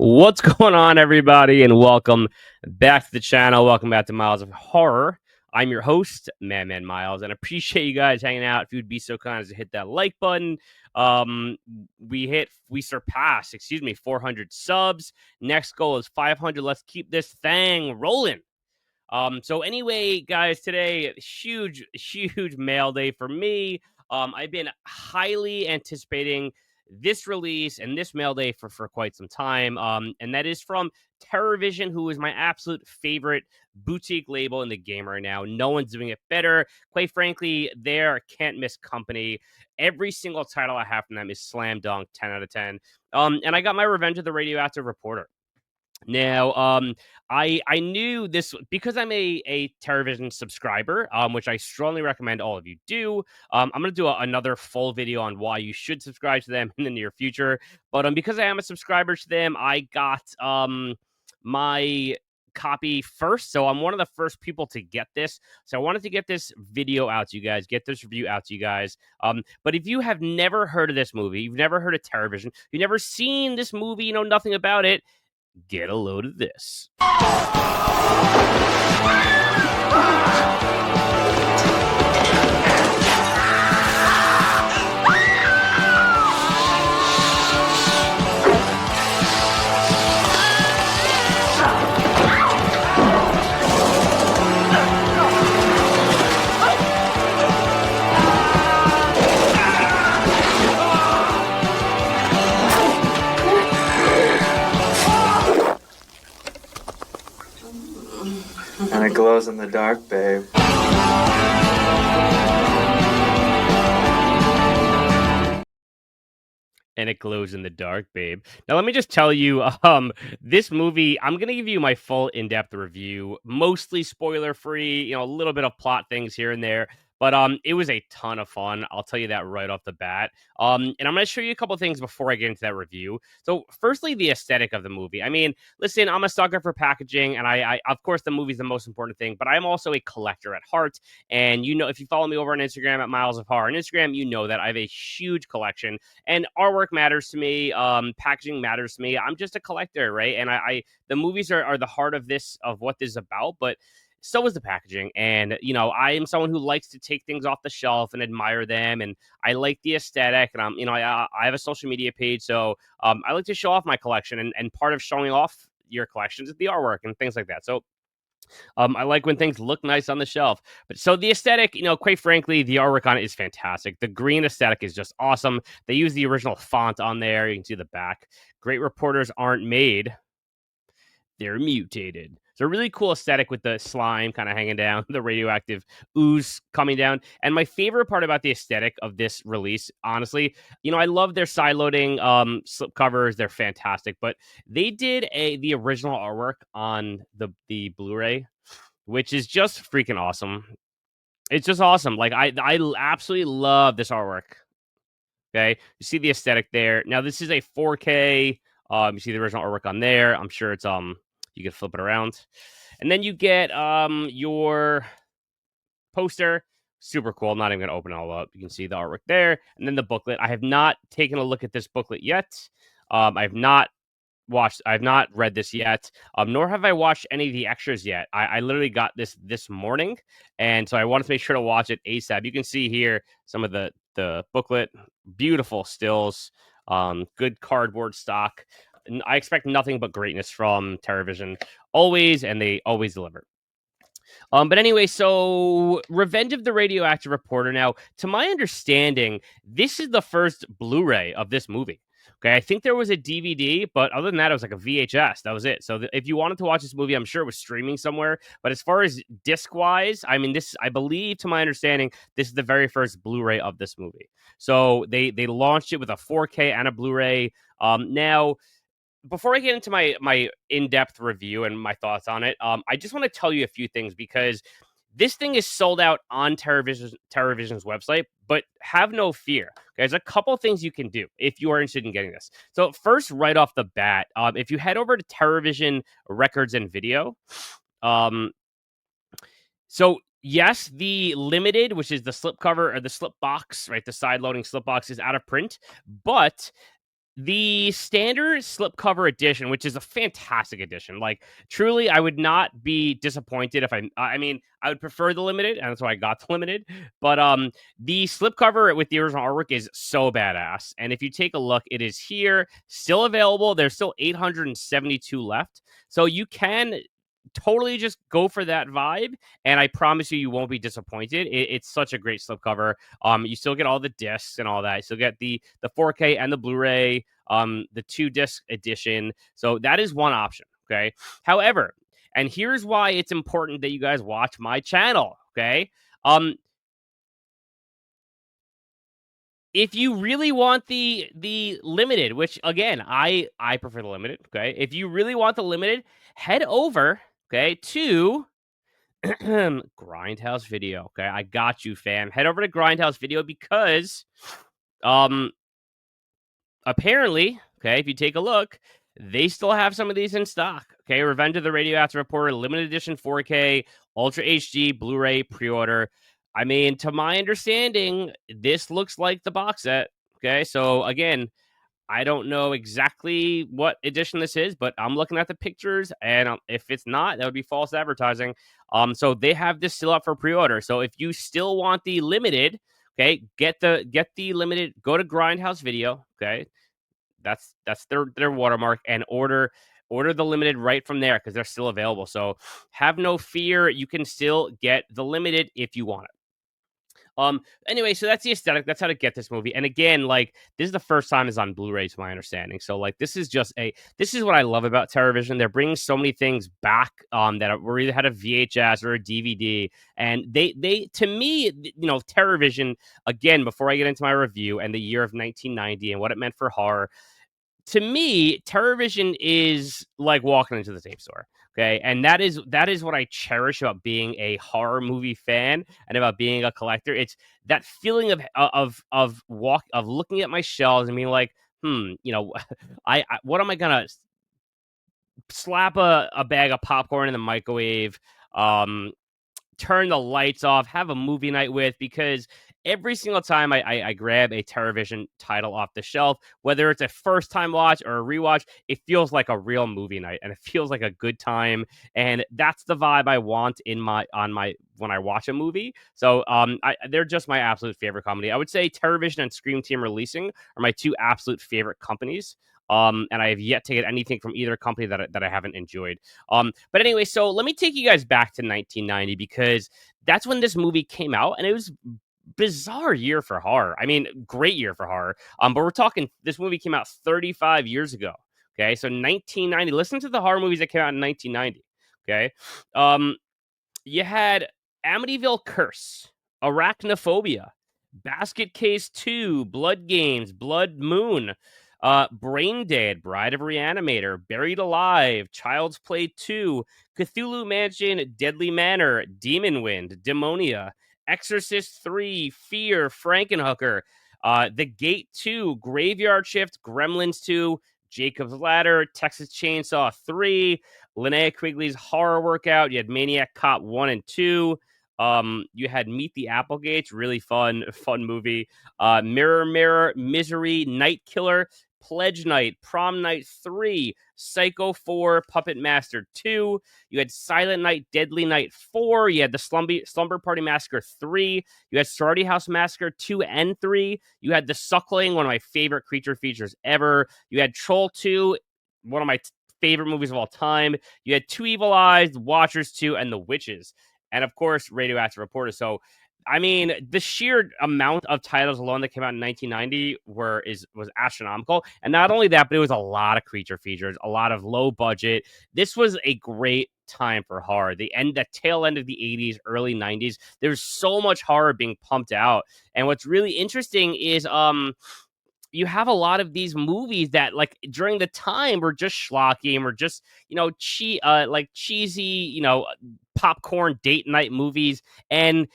What's going on, everybody, and welcome back to the channel. Welcome back to Miles of Horror. I'm your host, Man Miles, and I appreciate you guys hanging out. If you'd be so kind as to hit that like button. Um, we surpassed, 400 subs. Next goal is 500. Let's keep this thing rolling. So anyway, guys, today huge mail day for me. I've been highly anticipating this release and this mail day for quite some time. And that is from TerrorVision, who is my absolute favorite boutique label in the game right now. No one's doing it better. Quite frankly, they're can't miss company. Every single title I have from them is slam dunk, 10 out of 10. And I got my revenge of the Radioactive Reporter. Now, I knew this because I'm a TerrorVision subscriber, which I strongly recommend all of you do. I'm gonna do another full video on why you should subscribe to them in the near future. But because I am a subscriber to them, I got my copy first, so I'm one of the first people to get this. So I wanted to get this video out to you guys, get this review out to you guys. But if you have never heard of this movie, you've never heard of TerrorVision, you've never seen this movie, you know nothing about it, get a load of this. And it glows in the dark, babe. And it glows in the dark, babe. Now, let me just tell you, this movie, I'm going to give you my full in-depth review, mostly spoiler-free, a little bit of plot things here and there. But it was a ton of fun. I'll tell you that right off the bat. And I'm going to show you a couple things before I get into that review. So, firstly, the aesthetic of the movie. I mean, listen, I'm a sucker for packaging, and I of course, the movie's the most important thing. But I'm also a collector at heart. And if you follow me over on Instagram at Miles of Horror on Instagram, you know that I have a huge collection. And artwork matters to me. Packaging matters to me. I'm just a collector, right? And the movies are the heart of what this is about, but so is the packaging. And I am someone who likes to take things off the shelf and admire them, and I like the aesthetic. And I have a social media page, so I like to show off my collection. And part of showing off your collections is the artwork and things like that. So I like when things look nice on the shelf. But so the aesthetic, quite frankly, the artwork on it is fantastic. The green aesthetic is just awesome. They use the original font on there. You can see the back. Great reporters aren't made, they're mutated. So really cool aesthetic with the slime kind of hanging down, the radioactive ooze coming down. And my favorite part about the aesthetic of this release, honestly, I love their side loading slip covers. They're fantastic. But they did the original artwork on the Blu-ray, which is just freaking awesome. It's just awesome. Like I absolutely love this artwork. Okay, you see the aesthetic there. Now this is a 4K. You see the original artwork on there. I'm sure it's you can flip it around, and then you get your poster. Super cool. I'm not even gonna open it all up. You can see the artwork there, and then the booklet. I have not taken a look at this booklet yet. I've not read this yet, nor have I watched any of the extras yet. I literally got this morning, and so I wanted to make sure to watch it ASAP. You can see here some of the booklet, beautiful stills, good cardboard stock. And I expect nothing but greatness from TerrorVision always, and they always deliver. But anyway, so Revenge of the Radioactive Reporter. Now, to my understanding, this is the first Blu-ray of this movie. Okay, I think there was a DVD, but other than that, it was like a VHS. That was it. So if you wanted to watch this movie, I'm sure it was streaming somewhere. But as far as disc-wise, I mean, I believe, to my understanding, this is the very first Blu-ray of this movie. So they launched it with a 4K and a Blu-ray. Now, before I get into my in-depth review and my thoughts on it, I just want to tell you a few things because this thing is sold out on TerrorVision's website, but have no fear. There's a couple things you can do if you are interested in getting this. So first, right off the bat, if you head over to TerrorVision Records and Video, so yes, the limited, which is the slip cover or the slip box, right? The side loading slip box is out of print, but The standard slipcover edition, which is a fantastic edition, like truly, I would not be disappointed if I mean, I would prefer the limited, and that's why I got the limited. But the slipcover with the original artwork is so badass. And if you take a look, it is here, still available. There's still 872 left, so you can totally just go for that vibe, and I promise you, you won't be disappointed. It's such a great slipcover. You still get all the discs and all that. You still get the 4K and the Blu-ray, the 2 disc edition. So that is one option. Okay. However, and here's why it's important that you guys watch my channel. Okay. Um, if you really want the limited, which again I prefer the limited. Okay. If you really want the limited, head over to Grindhouse Video. Okay, I got you, fam. Head over to Grindhouse Video because um apparently, okay, if you take a look, they still have some of these in stock. Okay, Revenge of the Radioactive Reporter, limited edition 4K, Ultra HD, Blu-ray pre-order. I mean, to my understanding, this looks like the box set. Okay, so again, I don't know exactly what edition this is, but I'm looking at the pictures, and if it's not, that would be false advertising. So they have this still up for pre-order. So if you still want the limited, okay, get the limited. Go to Grindhouse Video, okay. That's their watermark, and order the limited right from there because they're still available. So have no fear, you can still get the limited if you want it. Anyway, so that's the aesthetic. That's how to get this movie. And again, like this is the first time it's on Blu-ray, to my understanding. So like this is what I love about Television. They're bringing so many things back that were either had a VHS or a DVD, and they to me, Television again. Before I get into my review and the year of 1990 and what it meant for horror, to me, TerrorVision is like walking into the tape store. Okay. And that is what I cherish about being a horror movie fan and about being a collector. It's that feeling of looking at my shelves and being like, I what am I gonna slap a bag of popcorn in the microwave? Um, Turn the lights off, have a movie night with, because every single time I grab a television title off the shelf, whether it's a first time watch or a rewatch, it feels like a real movie night and it feels like a good time. And that's the vibe I want when I watch a movie. So they're just my absolute favorite company. I would say Television and Scream Team Releasing are my two absolute favorite companies. And I have yet to get anything from either company that I haven't enjoyed. But anyway, so let me take you guys back to 1990 because that's when this movie came out, and it was bizarre year for horror. I mean, great year for horror. But we're talking this movie came out 35 years ago. Okay, so 1990. Listen to the horror movies that came out in 1990. Okay, um, you had Amityville Curse, Arachnophobia, Basket Case 2, Blood Games, Blood Moon, Brain Dead, Bride of Reanimator, Buried Alive, Child's Play 2, Cthulhu Mansion, Deadly Manor, Demon Wind, Demonia, Exorcist 3, Fear, Frankenhooker, The Gate 2, Graveyard Shift, Gremlins 2, Jacob's Ladder, Texas Chainsaw 3, Linnea Quigley's Horror Workout. You had Maniac Cop 1 and 2. You had Meet the Applegates, really fun movie. Mirror Mirror, Misery, Night Killer, Pledge Night, Prom Night 3, Psycho 4, Puppet Master 2. You had Silent Night, Deadly Night 4. You had the Slumber Party Massacre 3. You had Sorority House Massacre 2 and 3. You had The Suckling, one of my favorite creature features ever. You had Troll 2, one of my favorite movies of all time. You had Two Evil Eyes, Watchers 2, and The Witches. And of course, Radioactive Reporter. So, I mean, the sheer amount of titles alone that came out in 1990 was astronomical. And not only that, but it was a lot of creature features, a lot of low budget. This was a great time for horror. The tail end of the 80s, early 90s. There's so much horror being pumped out. And what's really interesting is you have a lot of these movies that like during the time were just schlocky and were just like cheesy popcorn date night movies, and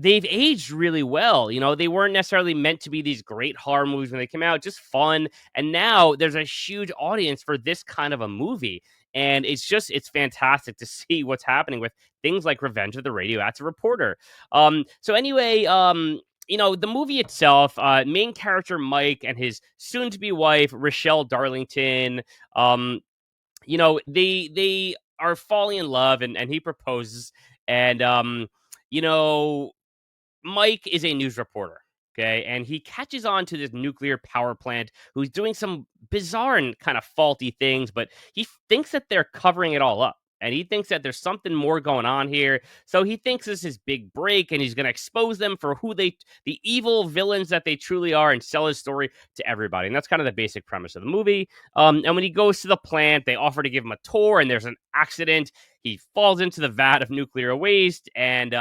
they've aged really well. They weren't necessarily meant to be these great horror movies when they came out, just fun. And now there's a huge audience for this kind of a movie. And it's fantastic to see what's happening with things like Revenge of the Radioactive Reporter. So anyway, the movie itself, main character Mike and his soon-to-be wife Rochelle Darlington, um, they are falling in love, and he proposes, and you know, Mike is a news reporter, okay? And he catches on to this nuclear power plant who's doing some bizarre and kind of faulty things, but he thinks that they're covering it all up. And he thinks that there's something more going on here. So he thinks this is his big break and he's going to expose them for the evil villains that they truly are, and sell his story to everybody. And that's kind of the basic premise of the movie. And when he goes to the plant, they offer to give him a tour, and there's an accident. He falls into the vat of nuclear waste, and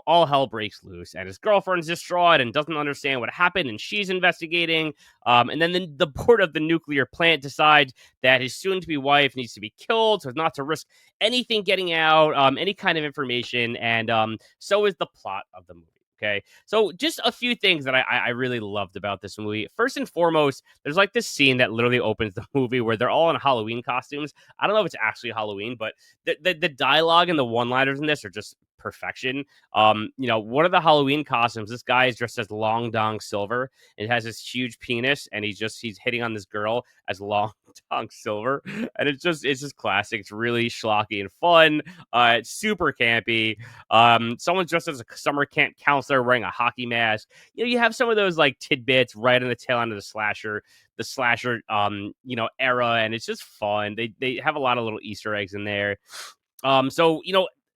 all hell breaks loose, and his girlfriend's distraught and doesn't understand what happened, and she's investigating. And then the board of the nuclear plant decides that his soon-to-be wife needs to be killed, so as not to risk anything getting out, any kind of information, and so is the plot of the movie. Okay, so just a few things that I really loved about this movie. First and foremost, there's like this scene that literally opens the movie where they're all in Halloween costumes. I don't know if it's actually Halloween, but the dialogue and the one-liners in this are just perfection. One of the Halloween costumes, this guy is dressed as Long Dong Silver. It has this huge penis, and he's hitting on this girl as Long Dong Silver, and it's just classic. It's really schlocky and fun. It's super campy. Someone's dressed as a summer camp counselor wearing a hockey mask. You have some of those like tidbits right in the tail end of the slasher era, and it's just fun. They have a lot of little Easter eggs in there. So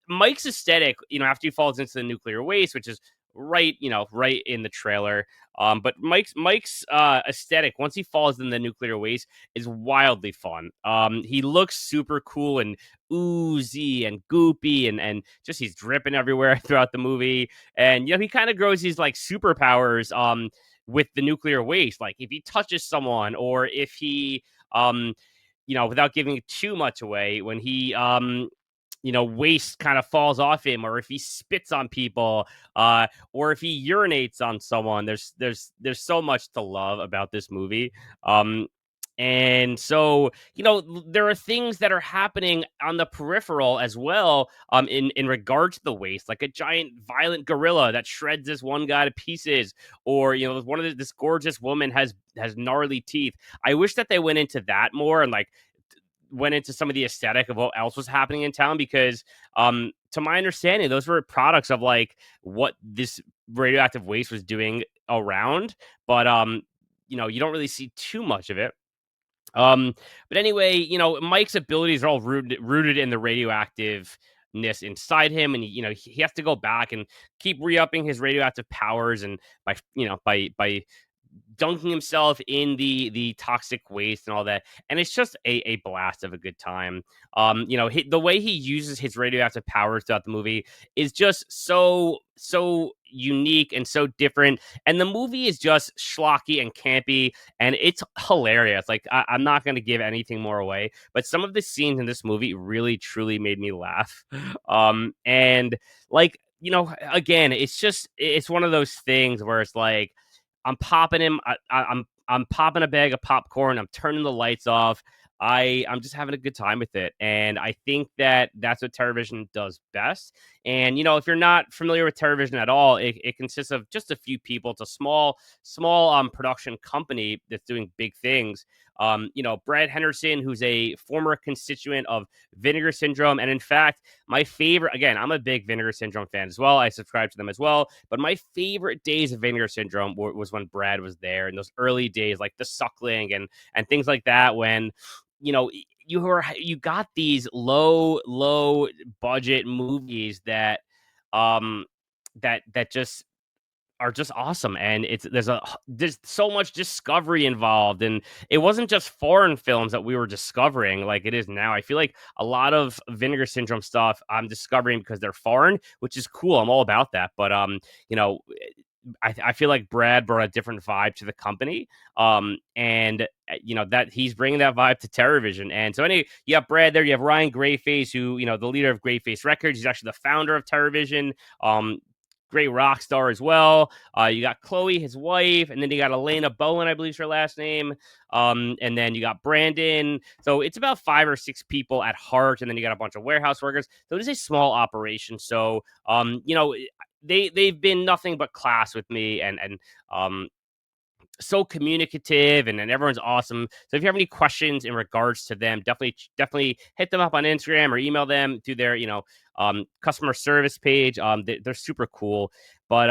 Mike's aesthetic, after he falls into the nuclear waste, which is right in the trailer. But Mike's aesthetic, once he falls in the nuclear waste, is wildly fun. He looks super cool and oozy and goopy, and just he's dripping everywhere throughout the movie. And he kind of grows these like superpowers with the nuclear waste. Like if he touches someone, or if he without giving too much away, when he waste kind of falls off him, or if he spits on people, or if he urinates on someone. There's so much to love about this movie. And so, there are things that are happening on the peripheral as well, in regard to the waste, like a giant violent gorilla that shreds this one guy to pieces, or this gorgeous woman has gnarly teeth. I wish that they went into that more, and like went into some of the aesthetic of what else was happening in town, because to my understanding, those were products of like what this radioactive waste was doing around. But you don't really see too much of it. um but anyway, Mike's abilities are all rooted in the radioactiveness inside him, and he has to go back and keep re-upping his radioactive powers, and by dunking himself in the toxic waste and all that. And it's just a blast of a good time. The way he uses his radioactive powers throughout the movie is just so unique and so different. And the movie is just schlocky and campy, and it's hilarious. Like I'm not going to give anything more away, but some of the scenes in this movie really truly made me laugh. And like, again, it's one of those things where it's like I'm popping him. I'm popping a bag of popcorn. I'm turning the lights off. I'm just having a good time with it, and I think that that's what television does best. And if you're not familiar with television at all, it consists of just a few people. It's a small production company that's doing big things. Brad Henderson, who's a former constituent of Vinegar Syndrome, and in fact, my favorite, again, I'm a big Vinegar Syndrome fan as well. I subscribe to them as well. But my favorite days of Vinegar Syndrome was when Brad was there in those early days, like The Suckling and things like that, when you know you got these low budget movies that um that just are just awesome. And there's so much discovery involved, and it wasn't just foreign films that we were discovering like it is now. I feel like a lot of Vinegar Syndrome stuff I'm discovering because they're foreign, which is cool. I'm all about that. But you know I feel like Brad brought a different vibe to the company, and that he's bringing that vibe to television. And so, anyway, you have Brad there. You have Ryan Grayface, who the leader of Grayface Records. He's actually the founder of television. Great rock star as well. You got Chloe, his wife, and then you got Elena Bowen, I believe is her last name. And then you got Brandon. So it's about 5 or 6 people at heart, and then you got a bunch of warehouse workers. So it is a small operation. So they've been nothing but class with me, and um so communicative, and everyone's awesome. So if you have any questions in regards to them, definitely hit them up on Instagram or email them through their customer service page. They're super cool, but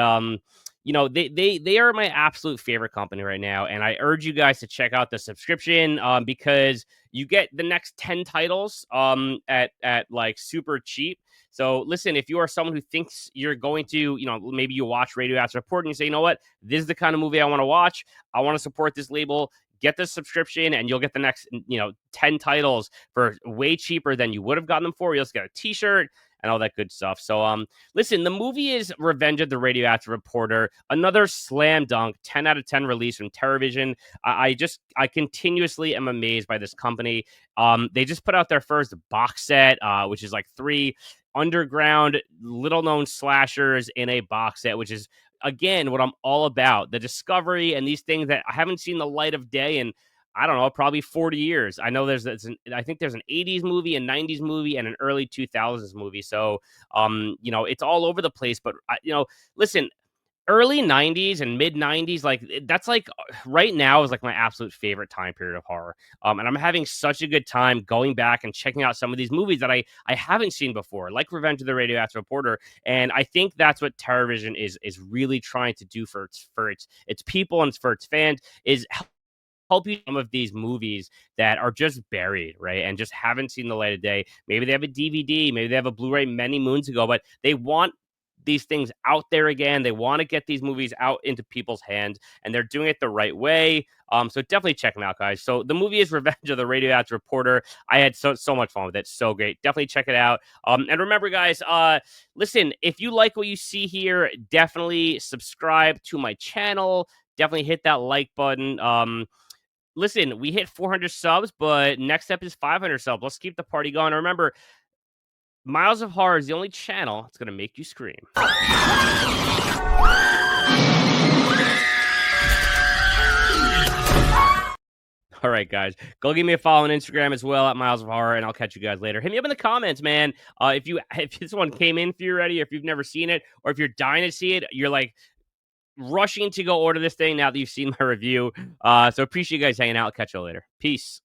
they are my absolute favorite company right now, and I urge you guys to check out the subscription because you get the next 10 titles at like super cheap. So listen, if you are someone who thinks you're going to, maybe you watch Radioactive Report and you say, you know what, this is the kind of movie I want to watch. I want to support this label. Get the subscription and you'll get the next, 10 titles for way cheaper than you would have gotten them for. You'll just get a t-shirt and all that good stuff. So, listen, the movie is Revenge of the Radioactive Reporter, another slam dunk, 10 out of 10 release from Terrorvision. I continuously am amazed by this company. They just put out their first box set, which is like three underground, little known slashers in a box set, which is again what I'm all about, the discovery and these things that I haven't seen the light of day in, I don't know, probably 40 years. I know I think there's an 80s movie, a 90s movie, and an early 2000s movie. So it's all over the place, but listen, early 90s and mid 90s, like that's like right now is like my absolute favorite time period of horror. And I'm having such a good time going back and checking out some of these movies that I haven't seen before, like Revenge of the Radioactive Reporter. And I think that's what Terrorvision is really trying to do for its people and for its fans, is help you some of these movies that are just buried, right? And just haven't seen the light of day. Maybe they have a DVD, maybe they have a Blu-ray many moons ago, but they want these things out there again. They want to get these movies out into people's hands, and they're doing it the right way. So definitely check them out, guys. So the movie is Revenge of the Radioactive Reporter. I had so much fun with it. So great. Definitely check it out. And remember, guys, listen, if you like what you see here, definitely subscribe to my channel. Definitely hit that like button. Listen, we hit 400 subs, but next step is 500 subs. Let's keep the party going. Remember, Miles of Horror is the only channel that's going to make you scream. All right, guys. Go give me a follow on Instagram as well at Miles of Horror, and I'll catch you guys later. Hit me up in the comments, man. If this one came in for you already, or if you've never seen it, or if you're dying to see it, you're like rushing to go order this thing now that you've seen my review. So appreciate you guys hanging out. Catch you later. Peace.